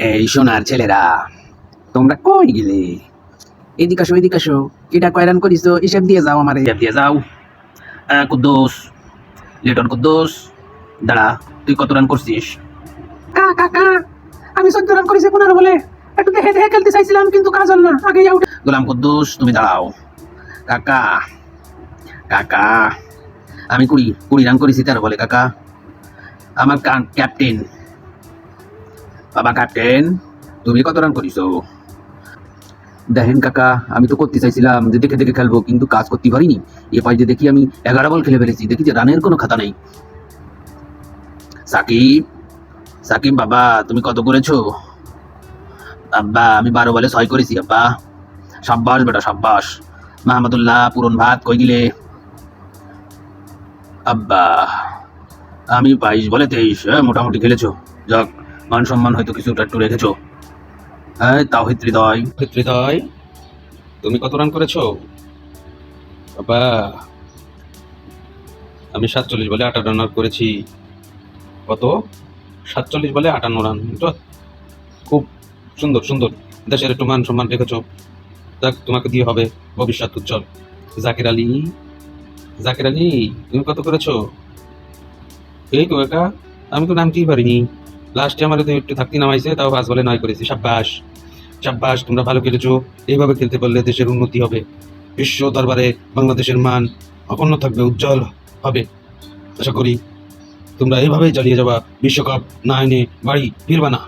এই সোনার ছেলেরা, তোমরা কই গেলে? এদিকে আসো, এদিকে আসো। এটা কয় রান করিস? হিসাব দিয়ে যাও, আমার হিসাব দিয়ে যাও। কুদ্দুস, লিটন কুদ্দুস, দাঁড়া, তুই কত রান করছিস? কাকা, আমি 14 রান করেছি 15 বলে। একটু দেখে দেখে খেলতে চাইছিলাম, কিন্তু কাজ হল না, আগেই আউট। গোলাম কুদ্দুস, তুমি দাঁড়াও। কাকা, কাকা, আমি 20 রান করেছি 13 বলে। কাকা, আমার ক্যাপ্টেন, বাবা ক্যাপ্টেন, তুমি কত রান করিছো? দেখেন কাকা, আমি তো করতে চাইছিলাম যে দেখে দেখে খেলবো, কিন্তু কাজ করতে পারিনি। এ পাই যে দেখি আমি 11 বল খেলে ফেলেছি, দেখি যে রানের কোনো খাতা নেই। সাকিব, সাকিব বাবা, তুমি কত করেছো? আব্বা, আমি 12 বলে 6 করেছি আব্বা। সাব্বাস বেটা সাব্বাস। মাহমুদুল্লাহ, পুরন ভাত কই দিলে? আব্বা, আমি 22 বলে 23। মোটামুটি খেলেছো, যাক, মান সম্মান হয়তো কিছুটা একটু রেখেছো। হ্যাঁ, তাও হৃদয়, হৃদয়, তুমি কত রান করেছো? বাবা, আমি 47 বলে 58 রান করেছি। কত? 47 বলে 58 রান। খুব সুন্দর সুন্দর, দেশের একটু মান সম্মান রেখেছ। যাক, তোমাকে দিয়ে হবে ভবিষ্যৎ উজ্জ্বল। জাকির আলী, জাকির আলী, তুমি কত করেছো? এই তো একা, আমি তো নামতেই পারিনি। লাস্টে আমার তো একটু থাকতে নামাইছে, তাও 5 বলে 9 করেছি। সাব্বাস, সাব্বাস, তোমরা ভালো খেলেছো। এইভাবে খেলতে পারলে দেশের উন্নতি হবে, বিশ্ব দরবারে বাংলাদেশের মান অক্ষুণ্ণ থাকবে, উজ্জ্বল হবে। আশা করি তোমরা এইভাবেই চালিয়ে যাবা, বিশ্বকাপ না এনে বাড়ি ফিরবা না।